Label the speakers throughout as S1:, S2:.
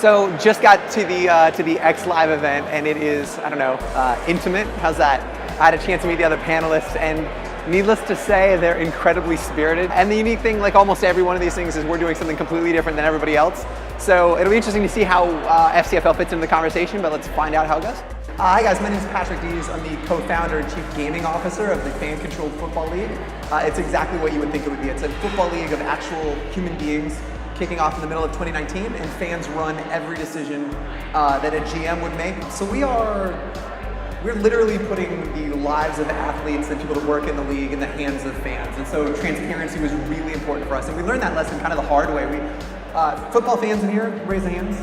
S1: So just got to the XLIVE event, and it is, I don't know, intimate. How's that? I had a chance to meet the other panelists, and needless to say, they're incredibly spirited. And the unique thing, like almost every one of these things, is we're doing something completely different than everybody else. So it'll be interesting to see how FCFL fits into the conversation, but let's find out how it goes. Hi guys, my name is Patrick Dees. I'm the co-founder and chief gaming officer of the fan-controlled football league. It's exactly what you would think it would be. It's a football league of actual human beings kicking off in the middle of 2019, and fans run every decision that a GM would make. So we're literally putting the lives of athletes and people that work in the league in the hands of fans. And so transparency was really important for us. And we learned that lesson kind of the hard way. Football fans in here, raise the hands.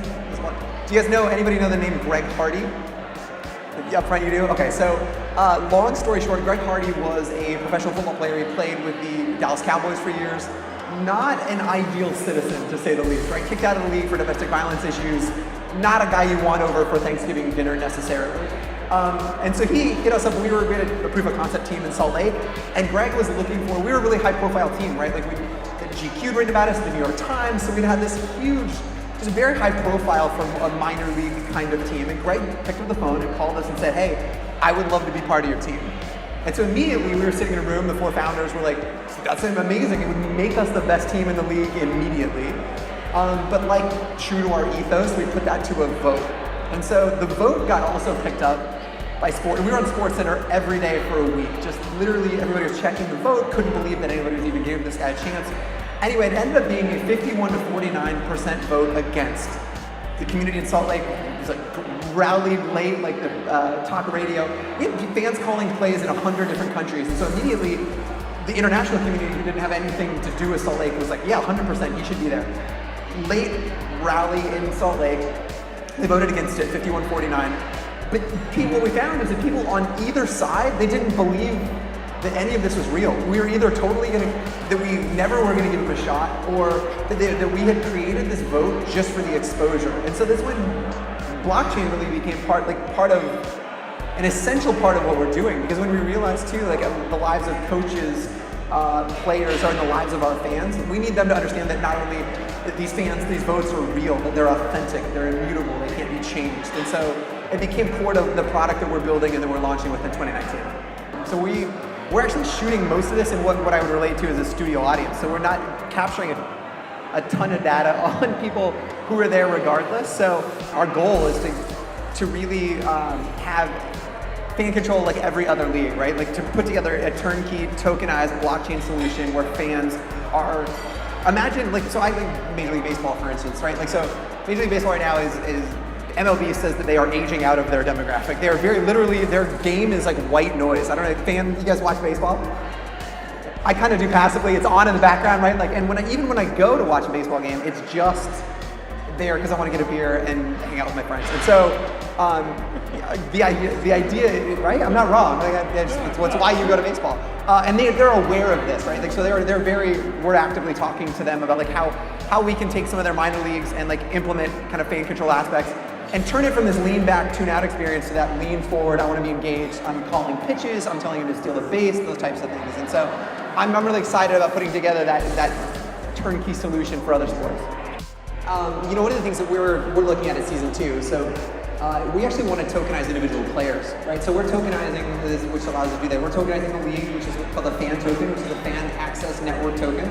S1: Do you guys know, anybody know the name Greg Hardy? Up front you do? Okay, so long story short, Greg Hardy was a professional football player. He played with the Dallas Cowboys for years. Not an ideal citizen, to say the least, right? Kicked out of the league for domestic violence issues. Not a guy you want over for Thanksgiving dinner necessarily. And so he hit us up. We were a proof of concept team in Salt Lake, and Greg was looking for, we were a really high profile team, right? Like the GQ written about us, the New York Times, so we'd had this huge, just very high profile from a minor league kind of team. And Greg picked up the phone and called us and said, hey, I would love to be part of your team. And so immediately we were sitting in a room, the four founders were like, that's amazing, it would make us the best team in the league immediately. But like true to our ethos, we put that to a vote. And so the vote got also picked up by sport. We were on SportsCenter every day for a week. Just literally everybody was checking the vote, couldn't believe that anybody was even giving this guy a chance. Anyway, it ended up being a 51 to 49% vote against. The community in Salt Lake was like rallied late, like the talk radio. We had fans calling plays in 100 different countries. And so immediately, the international community who didn't have anything to do with Salt Lake was like, yeah, 100%, he should be there. Late rally in Salt Lake, they voted against it, 51-49. But what we found is that people on either side, they didn't believe that any of this was real. We were either totally that we never were gonna give him a shot, or that we had created this vote just for the exposure. And so that's when blockchain really became part of, an essential part of what we're doing. Because when we realized too, like the lives of coaches, players are in the lives of our fans, we need them to understand that not only that these votes are real, but they're authentic, they're immutable, they can't be changed. And so it became core to the product that we're building and that we're launching with in 2019. So we're actually shooting most of this in what I would relate to as a studio audience. So we're not capturing a ton of data on people who are there regardless. So our goal is to really have fan control like every other league, right? Like to put together a turnkey tokenized blockchain solution where fans are, imagine like, so I like Major League Baseball for instance, right? Like so Major League Baseball right now is MLB says that they are aging out of their demographic. They are very literally, their game is like white noise. I don't know, you guys watch baseball? I kind of do passively, it's on in the background, right? Like, and even when I go to watch a baseball game, it's just there because I want to get a beer and hang out with my friends. And so, the idea, right? I'm not wrong. It's why you go to baseball. And they're aware of this, right? Like, so we're actively talking to them about like how we can take some of their minor leagues and like implement kind of fan control aspects and turn it from this lean back, tune out experience to that lean forward, I want to be engaged, I'm calling pitches, I'm telling him to steal the base, those types of things. And so I'm really excited about putting together that turnkey solution for other sports. One of the things that we're looking at season 2, so we actually want to tokenize individual players, right? So we're tokenizing this, which allows us to do that. We're tokenizing the league, which is called the Fan Token, which is a Fan Access Network token,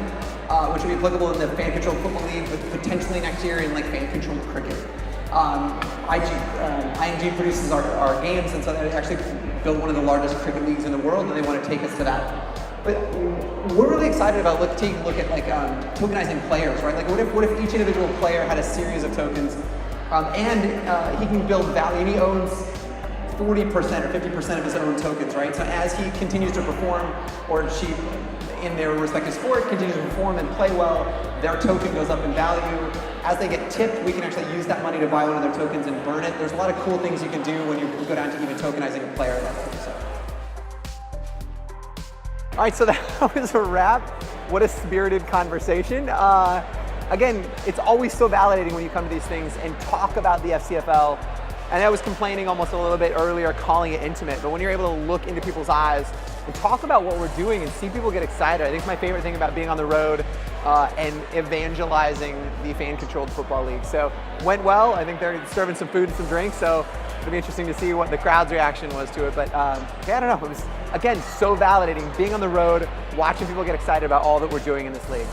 S1: which will be applicable in the Fan Controlled Football League, but potentially next year in like Fan Controlled Cricket. ING produces our games, and so they actually built one of the largest cricket leagues in the world, and they want to take us to that. But we're really excited about taking a look at like tokenizing players, right? Like what if each individual player had a series of tokens, and he can build value, and he owns 40% or 50% of his own tokens, right? So as he continues to perform, or she, in their respective sport, continues to perform and play well, their token goes up in value. As they get tipped, we can actually use that money to buy one of their tokens and burn it. There's a lot of cool things you can do when you go down to even tokenizing a player level. So. All right, so that was a wrap. What a spirited conversation. Again, it's always so validating when you come to these things and talk about the FCFL. And I was complaining almost a little bit earlier, calling it intimate, but when you're able to look into people's eyes and talk about what we're doing and see people get excited. I think my favorite thing about being on the road and evangelizing the fan-controlled football league. So went well. I think they're serving some food and some drinks, so it'll be interesting to see what the crowd's reaction was to it. But yeah, I don't know. It was, again, so validating being on the road, watching people get excited about all that we're doing in this league.